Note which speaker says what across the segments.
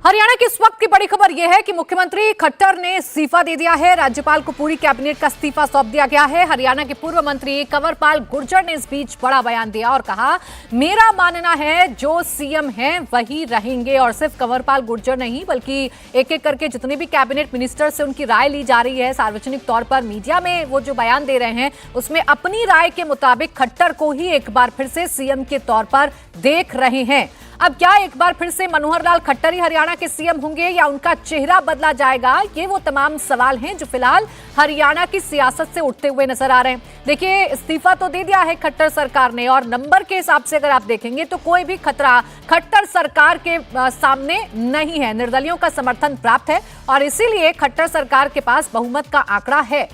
Speaker 1: हरियाणा की इस वक्त की बड़ी खबर यह है कि मुख्यमंत्री खट्टर ने इस्तीफा दे दिया है। राज्यपाल को पूरी कैबिनेट का इस्तीफा सौंप दिया गया है। हरियाणा के पूर्व मंत्री कंवरपाल गुर्जर ने इस बीच बड़ा बयान दिया और कहा, मेरा मानना है जो सीएम हैं वही रहेंगे। और सिर्फ कंवरपाल गुर्जर नहीं बल्कि एक एक करके जितने भी कैबिनेट मिनिस्टर से उनकी राय ली जा रही है, सार्वजनिक तौर पर मीडिया में वो जो बयान दे रहे हैं उसमें अपनी राय के मुताबिक खट्टर को ही एक बार फिर से सीएम के तौर पर देख रहे हैं। अब क्या एक बार फिर से मनोहर लाल खट्टर ही हरियाणा के सीएम होंगे या उनका चेहरा बदला जाएगा? ये वो तमाम सवाल हैं जो फिलहाल हरियाणा की सियासत से उठते हुए नजर आ रहे हैं। देखिए, इस्तीफा तो दे दिया है खट्टर सरकार ने और नंबर के हिसाब से अगर आप देखेंगे तो कोई भी खतरा खट्टर सरकार के सामने नहीं है। निर्दलियों का समर्थन प्राप्त है और इसीलिए खट्टर सरकार के पास बहुमत का आंकड़ा है।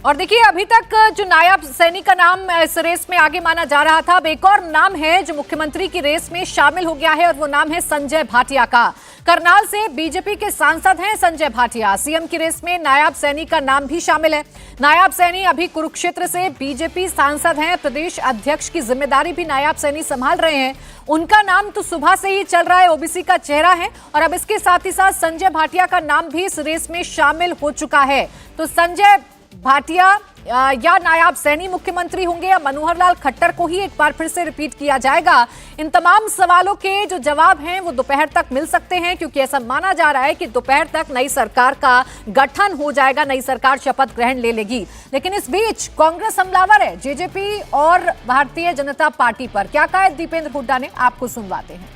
Speaker 1: और देखिए, अभी तक जो नायब सैनी का नाम इस रेस में आगे माना जा रहा था, अब एक और नाम है जो मुख्यमंत्री की रेस में शामिल हो गया है और वो नाम है संजय भाटिया का। करनाल से बीजेपी के सांसद हैं संजय भाटिया। सीएम की रेस में नायब सैनी का नाम भी शामिल है। नायब सैनी अभी कुरुक्षेत्र से बीजेपी सांसद हैं। प्रदेश अध्यक्ष की जिम्मेदारी भी नायब सैनी संभाल रहे हैं। उनका नाम तो सुबह से ही चल रहा है, ओबीसी का चेहरा है और अब इसके साथ ही साथ संजय भाटिया का नाम भी इस रेस में शामिल हो चुका है। तो संजय भाटिया या नायब सैनी मुख्यमंत्री होंगे या मनोहर लाल खट्टर को ही एक बार फिर से रिपीट किया जाएगा? इन तमाम सवालों के जो जवाब हैं वो दोपहर तक मिल सकते हैं, क्योंकि ऐसा माना जा रहा है कि दोपहर तक नई सरकार का गठन हो जाएगा, नई सरकार शपथ ग्रहण ले लेगी। लेकिन इस बीच कांग्रेस हमलावर है जेजेपी और भारतीय जनता पार्टी पर। क्या कहा दीपेंद्र हुड्डा ने, आपको सुनवाते हैं।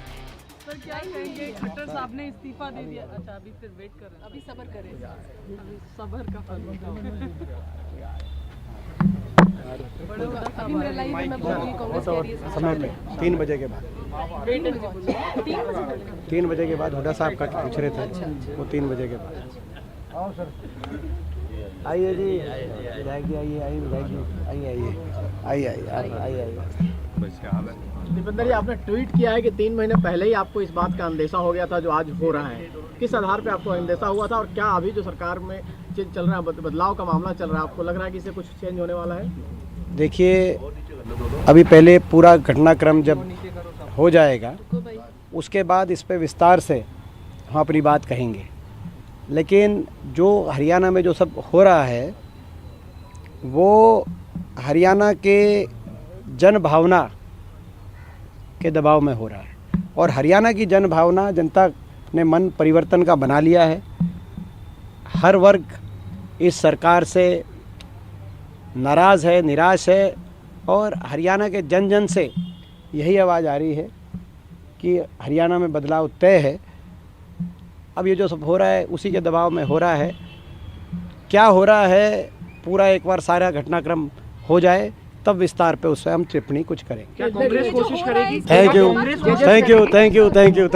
Speaker 2: क्या कहेंगे? खट्टर साहब ने इस्तीफा दे दिया। अच्छा, अभी फिर वेट कर रहे हैं, अभी सब्र करें, अभी सब्र का फल अभी मेरा लाइव में बोल रही कांग्रेस कह रही है
Speaker 3: समय पे 3 बजे के बाद 3 बजे के बाद हुड्डा साहब का पूछ रहे थे, वो 3 बजे के बाद। आइए जी, जाएगी, आइए।
Speaker 4: दीपेंद्र जी, आपने ट्वीट किया है कि 3 महीने पहले ही आपको इस बात का अंदेशा हो गया था जो आज हो रहा है। किस आधार पे आपको अंदेशा हुआ था और क्या अभी जो सरकार में चल रहा है, बदलाव का मामला चल रहा है, आपको लग रहा है कि इससे कुछ चेंज होने वाला है?
Speaker 3: देखिए, अभी पहले पूरा घटनाक्रम जब हो जाएगा उसके बाद इस पे विस्तार से हम अपनी बात कहेंगे। लेकिन जो हरियाणा में जो सब हो रहा है वो हरियाणा के जन भावना के दबाव में हो रहा है और हरियाणा की जन भावना, जनता ने मन परिवर्तन का बना लिया है। हर वर्ग इस सरकार से नाराज़ है, निराश है और हरियाणा के जन जन से यही आवाज़ आ रही है कि हरियाणा में बदलाव तय है। अब ये जो सब हो रहा है उसी के दबाव में हो रहा है। क्या हो रहा है, पूरा एक बार सारा घटनाक्रम हो जाए तब विस्तार पे उससे हम टिप्पणी कुछ करेंगे।
Speaker 4: क्या कांग्रेस कोशिश करेगी?
Speaker 3: Thank you.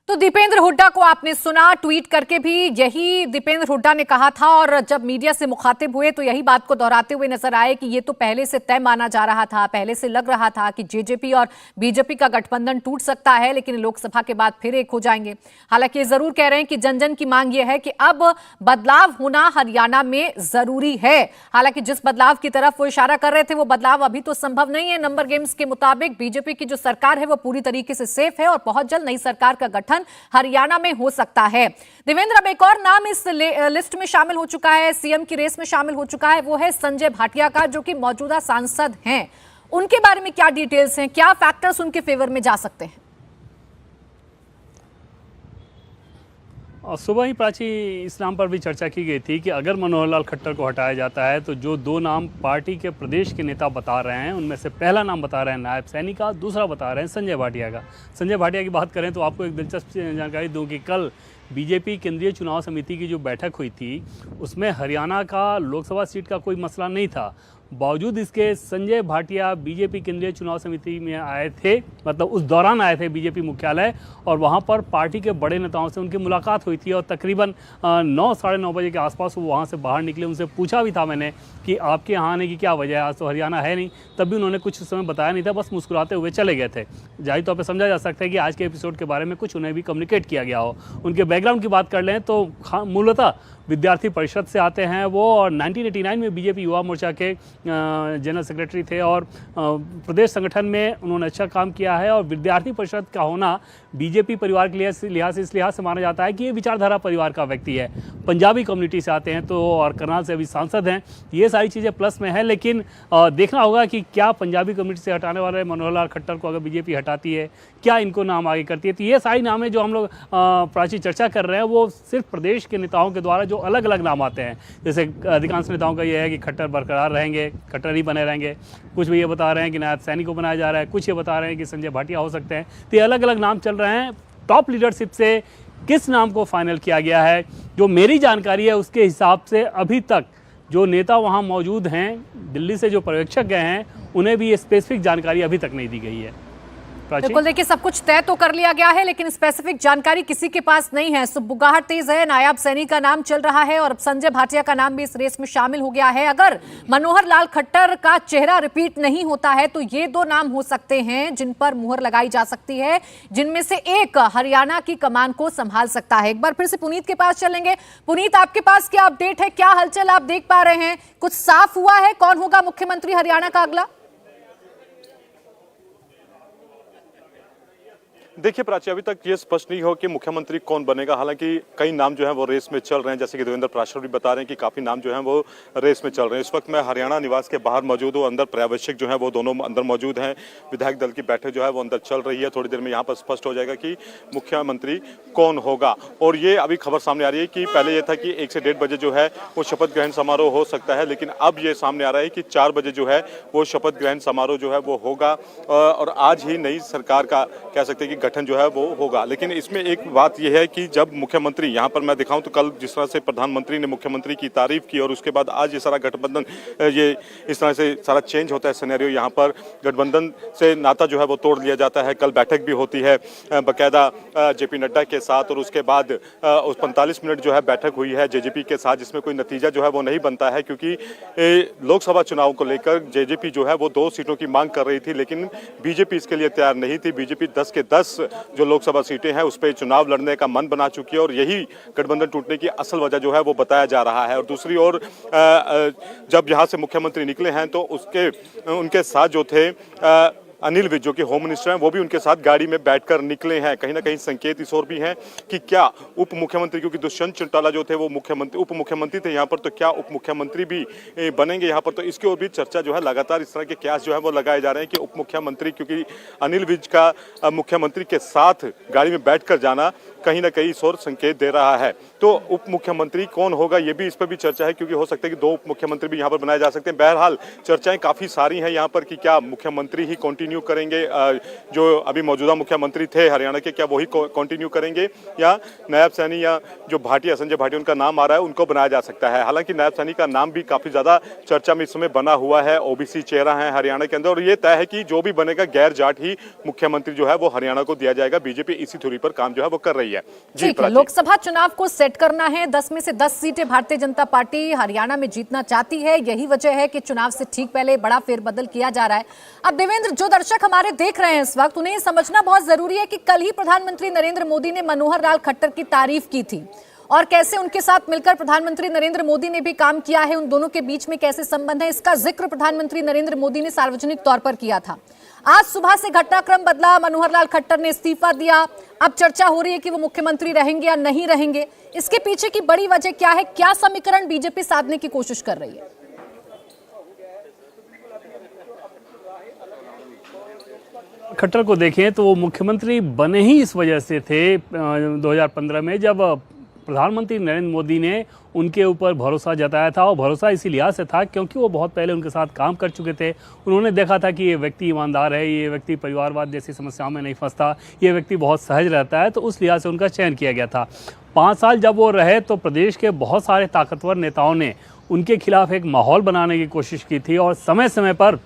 Speaker 1: तो दीपेंद्र हुड्डा को आपने सुना, ट्वीट करके भी यही दीपेंद्र हुड्डा ने कहा था और जब मीडिया से मुखातिब हुए तो यही बात को दोहराते हुए नजर आए कि ये तो पहले से तय माना जा रहा था, पहले से लग रहा था कि जेजेपी और बीजेपी का गठबंधन टूट सकता है, लेकिन लोकसभा के बाद फिर एक हो जाएंगे। हालांकि ये जरूर कह रहे हैं कि जन जन की मांग ये है कि अब बदलाव होना हरियाणा में जरूरी है। हालांकि जिस बदलाव की तरफ वो इशारा कर रहे थे वो बदलाव अभी तो संभव नहीं है। नंबर गेम्स के मुताबिक बीजेपी की जो सरकार है वो पूरी तरीके से सेफ है और बहुत जल्द नई सरकार का गठन हरियाणा में हो सकता है। देवेंद्र, अब एक और नाम इस लिस्ट में शामिल हो चुका है, सीएम की रेस में शामिल हो चुका है, वो है संजय भाटिया का, जो कि मौजूदा सांसद हैं। उनके बारे में क्या डिटेल्स हैं, क्या फैक्टर्स उनके फेवर में जा सकते हैं?
Speaker 5: सुबह ही प्राची इस नाम पर भी चर्चा की गई थी कि अगर मनोहर लाल खट्टर को हटाया जाता है तो जो 2 नाम पार्टी के प्रदेश के नेता बता रहे हैं उनमें से पहला नाम बता रहे हैं नायब सैनी का, दूसरा बता रहे हैं संजय भाटिया का। संजय भाटिया की बात करें तो आपको एक दिलचस्प जानकारी दूं कि कल बीजेपी केंद्रीय चुनाव समिति की जो बैठक हुई थी उसमें हरियाणा का लोकसभा सीट का कोई मसला नहीं था। बावजूद इसके संजय भाटिया बीजेपी केंद्रीय चुनाव समिति में आए थे, मतलब उस दौरान आए थे बीजेपी मुख्यालय और वहां पर पार्टी के बड़े नेताओं से उनकी मुलाकात हुई थी और तकरीबन 9 साढ़े 9 बजे के आसपास वो वहां से बाहर निकले। उनसे पूछा भी था मैंने कि आपके यहाँ आने की क्या वजह है, आज तो हरियाणा है नहीं, तब भी उन्होंने कुछ उस समय बताया नहीं था, बस मुस्कुराते हुए चले गए थे। जाहिर तौर पर समझा जा सकता है कि आज के एपिसोड के बारे में कुछ उन्हें भी कम्युनिकेट किया गया हो। उनके बैकग्राउंड की बात कर लें तो मूलतः विद्यार्थी परिषद से आते हैं वो और 1989 में बीजेपी युवा मोर्चा के जनरल सेक्रेटरी थे और प्रदेश संगठन में उन्होंने अच्छा काम किया है। और विद्यार्थी परिषद का होना बीजेपी परिवार के लिहाज से इस लिहाज से माना जाता है कि ये विचारधारा परिवार का व्यक्ति है, पंजाबी कम्युनिटी से आते हैं तो, और करनाल से अभी सांसद हैं, ये सारी चीज़ें प्लस में है। लेकिन देखना होगा कि क्या पंजाबी कम्युनिटी से हटाने वाले मनोहर लाल खट्टर को अगर बीजेपी हटाती है, क्या इनको नाम आगे करती है। तो ये सारी नामें जो हम लोग प्राची चर्चा कर रहे हैं वो सिर्फ प्रदेश के नेताओं के द्वारा जो अलग अलग नाम आते हैं, जैसे अधिकांश नेताओं का ये है कि खट्टर बरकरार रहेंगे, खट्टर ही बने रहेंगे, कुछ भी ये बता रहे हैं कि नायब सैनी को बनाया जा रहा है, कुछ ये बता रहे हैं कि संजय भाटिया हो सकते हैं। तो ये अलग अलग नाम चल रहे हैं। टॉप लीडरशिप से किस नाम को फाइनल किया गया है, जो मेरी जानकारी है उसके हिसाब से अभी तक जो नेता वहाँ मौजूद हैं, दिल्ली से जो पर्यवेक्षक गए हैं, उन्हें भी ये स्पेसिफिक जानकारी अभी तक नहीं दी गई है।
Speaker 1: बिल्कुल, देखिए सब कुछ तय तो कर लिया गया है लेकिन स्पेसिफिक जानकारी किसी के पास नहीं है। बुगाहट तेज है, नायब सैनी का नाम चल रहा है और अब संजय भाटिया का नाम भी इस रेस में शामिल हो गया है। अगर मनोहर लाल खट्टर का चेहरा रिपीट नहीं होता है तो ये दो नाम हो सकते हैं जिन पर मुहर लगाई जा सकती है, जिनमें से एक हरियाणा की कमान को संभाल सकता है। एक बार फिर से पुनीत के पास चलेंगे। पुनीत, आपके पास क्या अपडेट है, क्या हलचल आप देख पा रहे हैं? कुछ साफ हुआ है कौन होगा मुख्यमंत्री हरियाणा का अगला?
Speaker 6: देखिए प्राची, अभी तक ये स्पष्ट नहीं हो कि मुख्यमंत्री कौन बनेगा। हालांकि कई नाम जो हैं वो रेस में चल रहे हैं, जैसे कि देवेंद्र प्राशर भी बता रहे हैं कि काफ़ी नाम जो हैं वो रेस में चल रहे हैं। इस वक्त मैं हरियाणा निवास के बाहर मौजूद हूँ, अंदर पर्यवेक्षक जो है वो दोनों अंदर मौजूद हैं। विधायक दल की बैठक जो है वो अंदर चल रही है। थोड़ी देर में यहाँ पर स्पष्ट हो जाएगा कि मुख्यमंत्री कौन होगा। और ये अभी खबर सामने आ रही है कि पहले ये था कि 1 से 1:30 बजे जो है वो शपथ ग्रहण समारोह हो सकता है, लेकिन अब ये सामने आ रहा है कि 4 बजे जो है वो शपथ ग्रहण समारोह जो है वो होगा और आज ही नई सरकार का कह सकते हैं कि गठन जो है वो होगा। लेकिन इसमें एक बात यह है कि जब मुख्यमंत्री, यहाँ पर मैं दिखाऊं तो कल जिस तरह से प्रधानमंत्री ने मुख्यमंत्री की तारीफ की और उसके बाद आज ये सारा गठबंधन, ये इस तरह से सारा चेंज होता है सिनेरियो, यहाँ पर गठबंधन से नाता जो है वो तोड़ लिया जाता है। कल बैठक भी होती है बाकायदा जेपी नड्डा के साथ और उसके बाद उस 45 मिनट जो है बैठक हुई है जेजेपी के साथ, जिसमें कोई नतीजा जो है वो नहीं बनता है, क्योंकि लोकसभा चुनाव को लेकर जेजेपी जो है वो 2 सीटों की मांग कर रही थी, लेकिन बीजेपी इसके लिए तैयार नहीं थी। बीजेपी 10 के 10 जो लोकसभा सीटें हैं उस पर चुनाव लड़ने का मन बना चुकी है और यही गठबंधन टूटने की असल वजह जो है वो बताया जा रहा है। और दूसरी ओर जब यहाँ से मुख्यमंत्री निकले हैं तो उनके साथ जो थे अनिल विज, जो कि होम मिनिस्टर हैं, वो भी उनके साथ गाड़ी में बैठकर निकले हैं। कहीं ना कहीं संकेत इस ओर भी हैं कि क्या उप मुख्यमंत्री, क्योंकि दुष्यंत चौटाला जो थे वो उप मुख्यमंत्री थे यहाँ पर, तो क्या उप मुख्यमंत्री भी बनेंगे यहाँ पर? तो इसकी ओर भी चर्चा जो है लगातार इस तरह के कयास जो है वो लगाए जा रहे हैं कि उप मुख्यमंत्री, क्योंकि अनिल विज का मुख्यमंत्री के साथ गाड़ी में बैठकर जाना कहीं ना कहीं इस ओर संकेत दे रहा है। तो उप मुख्यमंत्री कौन होगा ये भी, इस पर भी चर्चा है, क्योंकि हो सकता है कि 2 उप मुख्यमंत्री भी यहाँ पर बनाए जा सकते हैं। बहरहाल चर्चाएं काफ़ी सारी हैं यहाँ पर कि क्या मुख्यमंत्री ही कंटिन्यू करेंगे, जो अभी मौजूदा मुख्यमंत्री थे हरियाणा के, क्या वही कंटिन्यू करेंगे, या नायब सैनी या जो भाटिया, संजय भाटिया उनका नाम आ रहा है, उनको बनाया जा सकता है। हालांकि नायब सैनी का नाम भी काफ़ी ज़्यादा चर्चा में इस समय बना हुआ है, ओबीसी चेहरा है हरियाणा के अंदर, और ये तय है कि जो भी बनेगा गैर जाट ही मुख्यमंत्री जो है वो हरियाणा को दिया जाएगा। बीजेपी इसी थ्योरी पर काम जो है वो कर रही है।
Speaker 1: ठीक है, लोकसभा चुनाव को सेट करना है, 10 में से 10 सीटें भारतीय जनता पार्टी हरियाणा में जीतना चाहती है। यही वजह है कि चुनाव से ठीक पहले बड़ा फेरबदल किया जा रहा है। अब देवेंद्र, जो दर्शक हमारे देख रहे हैं इस वक्त, उन्हें समझना बहुत जरूरी है कि कल ही प्रधानमंत्री नरेंद्र मोदी ने मनोहर लाल खट्टर की तारीफ की थी और कैसे उनके साथ मिलकर प्रधानमंत्री नरेंद्र मोदी ने भी काम किया है, उन दोनों के बीच में कैसे संबंध है, इसका जिक्र प्रधानमंत्री नरेंद्र मोदी ने सार्वजनिक तौर पर किया था। आज सुबह से घटनाक्रम बदला, मनोहर लाल खट्टर ने इस्तीफा दिया। अब चर्चा हो रही है कि वो मुख्यमंत्री रहेंगे या नहीं रहेंगे। इसके पीछे की बड़ी वजह क्या है? क्या समीकरण बीजेपी साधने की कोशिश कर रही है?
Speaker 5: खट्टर को देखें तो वो मुख्यमंत्री बने ही इस वजह से थे 2015 में, जब प्रधानमंत्री नरेंद्र मोदी ने उनके ऊपर भरोसा जताया था। और भरोसा इसी लिहाज से था क्योंकि वो बहुत पहले उनके साथ काम कर चुके थे। उन्होंने देखा था कि ये व्यक्ति ईमानदार है, ये व्यक्ति परिवारवाद जैसी समस्याओं में नहीं फंसता, ये व्यक्ति बहुत सहज रहता है, तो उस लिहाज से उनका चयन किया गया था। 5 साल जब वो रहे तो प्रदेश के बहुत सारे ताकतवर नेताओं ने उनके खिलाफ एक माहौल बनाने की कोशिश की थी और समय समय पर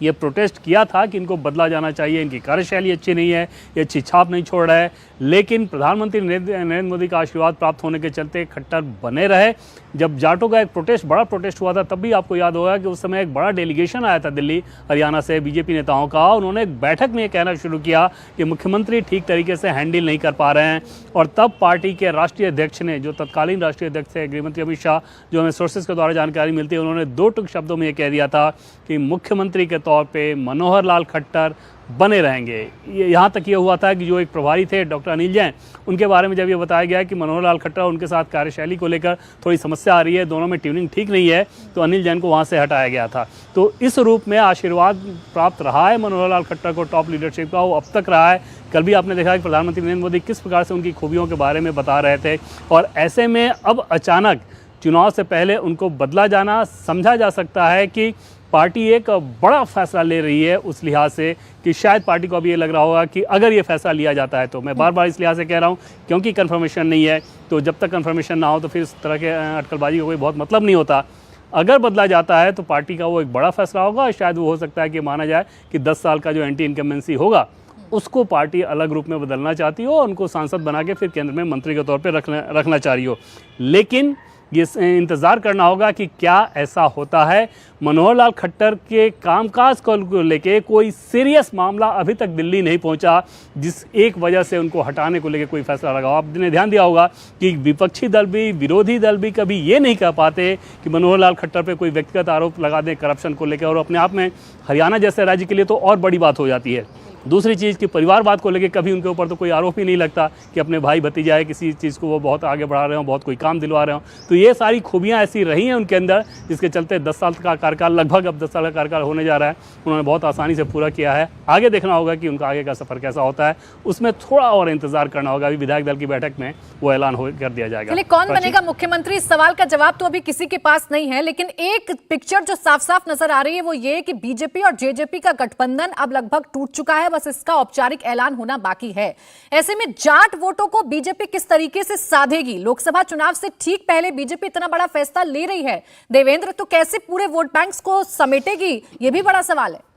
Speaker 5: ये प्रोटेस्ट किया था कि इनको बदला जाना चाहिए, इनकी कार्यशैली अच्छी नहीं है, ये अच्छी छाप नहीं छोड़ रहा है। लेकिन प्रधानमंत्री नरेंद्र मोदी का आशीर्वाद प्राप्त होने के चलते खट्टर बने रहे। जब जाटों का एक प्रोटेस्ट, बड़ा प्रोटेस्ट हुआ था, तब भी आपको याद होगा कि उस समय एक बड़ा डेलीगेशन आया था दिल्ली हरियाणा से बीजेपी नेताओं का। उन्होंने एक बैठक में ये कहना शुरू किया कि मुख्यमंत्री ठीक तरीके से हैंडल नहीं कर पा रहे हैं। और तब पार्टी के राष्ट्रीय अध्यक्ष ने, जो तत्कालीन राष्ट्रीय अध्यक्ष थे गृहमंत्री अमित शाह, जो हमें सोर्सेज के द्वारा जानकारी मिलती है, उन्होंने 2 टूक शब्दों में ये कह दिया था कि मुख्यमंत्री के तौर पे मनोहर लाल खट्टर बने रहेंगे। यहाँ तक ये हुआ था कि जो एक प्रभारी थे डॉक्टर अनिल जैन, उनके बारे में जब ये बताया गया कि मनोहर लाल खट्टर उनके साथ कार्यशैली को लेकर थोड़ी समस्या आ रही है, दोनों में ट्यूनिंग ठीक नहीं है, तो अनिल जैन को वहाँ से हटाया गया था। तो इस रूप में आशीर्वाद प्राप्त रहा है मनोहर लाल खट्टर को टॉप लीडरशिप का, वो अब तक रहा है। कल भी आपने देखा कि प्रधानमंत्री नरेंद्र मोदी किस प्रकार से उनकी खूबियों के बारे में बता रहे थे, और ऐसे में अब अचानक चुनाव से पहले उनको बदला जाना समझा जा सकता है कि पार्टी एक बड़ा फैसला ले रही है, उस लिहाज से कि शायद पार्टी को अब ये लग रहा होगा कि अगर ये फैसला लिया जाता है, तो मैं बार बार इस लिहाज से कह रहा हूँ क्योंकि कन्फर्मेशन नहीं है, तो जब तक कन्फर्मेशन ना हो तो फिर इस तरह के अटकलबाजी का कोई बहुत मतलब नहीं होता। अगर बदला जाता है तो पार्टी का वो एक बड़ा फैसला होगा, शायद वो हो सकता है कि माना जाए कि 10 साल का जो एंटी इनकम्बेंसी होगा उसको पार्टी अलग रूप में बदलना चाहती हो, उनको सांसद बना के फिर केंद्र में मंत्री के तौर पे रखना चाह रही हो। लेकिन ये इंतज़ार करना होगा कि क्या ऐसा होता है। मनोहर लाल खट्टर के कामकाज को लेके कोई सीरियस मामला अभी तक दिल्ली नहीं पहुंचा, जिस एक वजह से उनको हटाने को लेके कोई फैसला लगा। आपने ध्यान दिया होगा कि विपक्षी दल भी, विरोधी दल भी कभी ये नहीं कह पाते कि मनोहर लाल खट्टर पे कोई व्यक्तिगत आरोप लगा दें करप्शन को लेकर, और अपने आप में हरियाणा जैसे राज्य के लिए तो और बड़ी बात हो जाती है। दूसरी चीज़ कि परिवारवाद को लेकर कभी उनके ऊपर तो कोई आरोप ही नहीं लगता कि अपने भाई भतीजा है, किसी चीज़ को वो बहुत आगे बढ़ा रहे हो, बहुत कोई काम दिलवा रहे हो। तो ये सारी खूबियाँ ऐसी रही हैं उनके अंदर, जिसके चलते 10 साल का कार्यकाल, लगभग अब 10 साल का कार्यकाल होने जा रहा है, उन्होंने बहुत आसानी से पूरा किया है। आगे देखना होगा कि उनका आगे का सफ़र कैसा होता है, उसमें थोड़ा और इंतजार करना होगा। अभी विधायक दल की बैठक में वो ऐलान कर दिया जाएगा।
Speaker 1: कौन बनेगा मुख्यमंत्री, इस सवाल का जवाब तो अभी किसी के पास नहीं है, लेकिन एक पिक्चर जो साफ साफ नजर आ रही है वो ये कि बीजेपी और जेजेपी का गठबंधन अब लगभग टूट चुका है, बस इसका औपचारिक ऐलान होना बाकी है। ऐसे में जाट वोटों को बीजेपी किस तरीके से साधेगी? लोकसभा चुनाव से ठीक पहले बीजेपी इतना बड़ा फैसला ले रही है, देवेंद्र, तो कैसे पूरे वोट बैंक्स को समेटेगी, यह भी बड़ा सवाल है।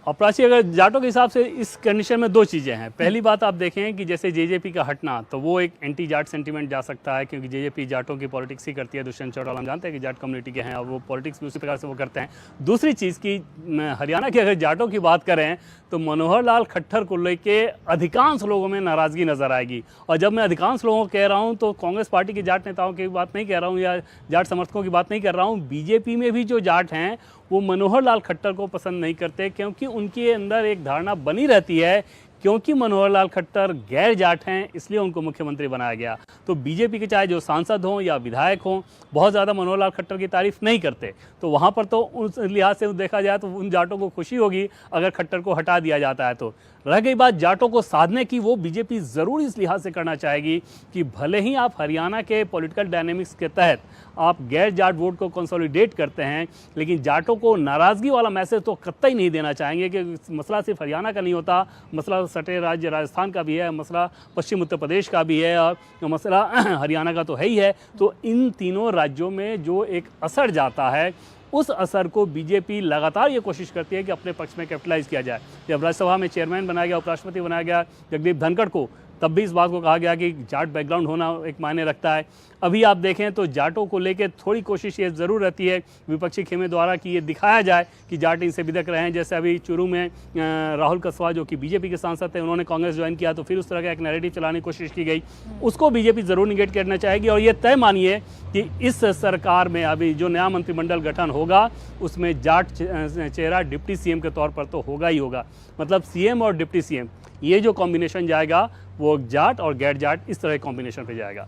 Speaker 5: अपराधी अगर जाटों के हिसाब से इस कंडीशन में दो चीज़ें हैं। पहली बात आप देखें कि जैसे जेजेपी का हटना, तो वो एक एंटी जाट सेंटीमेंट जा सकता है, क्योंकि जेजेपी जाटों की पॉलिटिक्स ही करती है। दुष्यंत चौटाला हम जानते हैं कि जाट कम्युनिटी के हैं और वो पॉलिटिक्स भी उसी प्रकार से वो करते हैं। दूसरी चीज़ की हरियाणा के अगर जाटों की बात करें तो मनोहर लाल खट्टर को लेके अधिकांश लोगों में नाराज़गी नज़र आएगी। और जब मैं अधिकांश लोगों को कह रहा हूँ तो कांग्रेस पार्टी के जाट नेताओं की बात नहीं कह रहा हूँ या जाट समर्थकों की बात नहीं कर रहा हूँ। बीजेपी में भी जो जाट हैं वो मनोहर लाल खट्टर को पसंद नहीं करते, क्योंकि उनके अंदर एक धारणा बनी रहती है क्योंकि मनोहर लाल खट्टर गैर जाट हैं, इसलिए उनको मुख्यमंत्री बनाया गया। तो बीजेपी के चाहे जो सांसद हों या विधायक हों, बहुत ज़्यादा मनोहर लाल खट्टर की तारीफ नहीं करते। तो वहाँ पर तो उस लिहाज से देखा जाए तो उन जाटों को खुशी होगी अगर खट्टर को हटा दिया जाता है। तो रह गई बात जाटों को साधने की, वो बीजेपी ज़रूर इस लिहाज से करना चाहेगी कि भले ही आप हरियाणा के पॉलिटिकल डायनेमिक्स के तहत आप गैर जाट वोट को कंसोलिडेट करते हैं, लेकिन जाटों को नाराज़गी वाला मैसेज तो कतई नहीं देना चाहेंगे कि मसला सिर्फ हरियाणा का नहीं होता, मसला सटे राज्य राजस्थान का भी है, मसला पश्चिम उत्तर प्रदेश का भी है और मसला हरियाणा का तो है ही है। तो इन तीनों राज्यों में जो एक असर जाता है, उस असर को बीजेपी लगातार ये कोशिश करती है कि अपने पक्ष में कैपिटलाइज किया जाए। जब राज्यसभा में चेयरमैन बनाया गया, उपराष्ट्रपति बनाया गया जगदीप धनखड़ को, तब भी इस बात को कहा गया कि जाट बैकग्राउंड होना एक मायने रखता है। अभी आप देखें तो जाटों को लेकर थोड़ी कोशिश ये ज़रूर रहती है विपक्षी खेमे द्वारा कि ये दिखाया जाए कि जाट इनसे बिदक रहे हैं। जैसे अभी चुरू में राहुल कसवा जो कि बीजेपी के सांसद थे, उन्होंने कांग्रेस ज्वाइन किया, तो फिर उस तरह का एक नैरेटिव चलाने की कोशिश की गई, उसको बीजेपी ज़रूर निगेट करना चाहेगी। और ये तय मानिए कि इस सरकार में अभी जो नया मंत्रिमंडल गठन होगा उसमें जाट चेहरा डिप्टी सीएम के तौर पर तो होगा ही होगा। मतलब सीएम और डिप्टी सीएम, ये जो कॉम्बिनेशन जाएगा वो जाट और गैर जाट इस तरह के कॉम्बिनेशन पे जाएगा।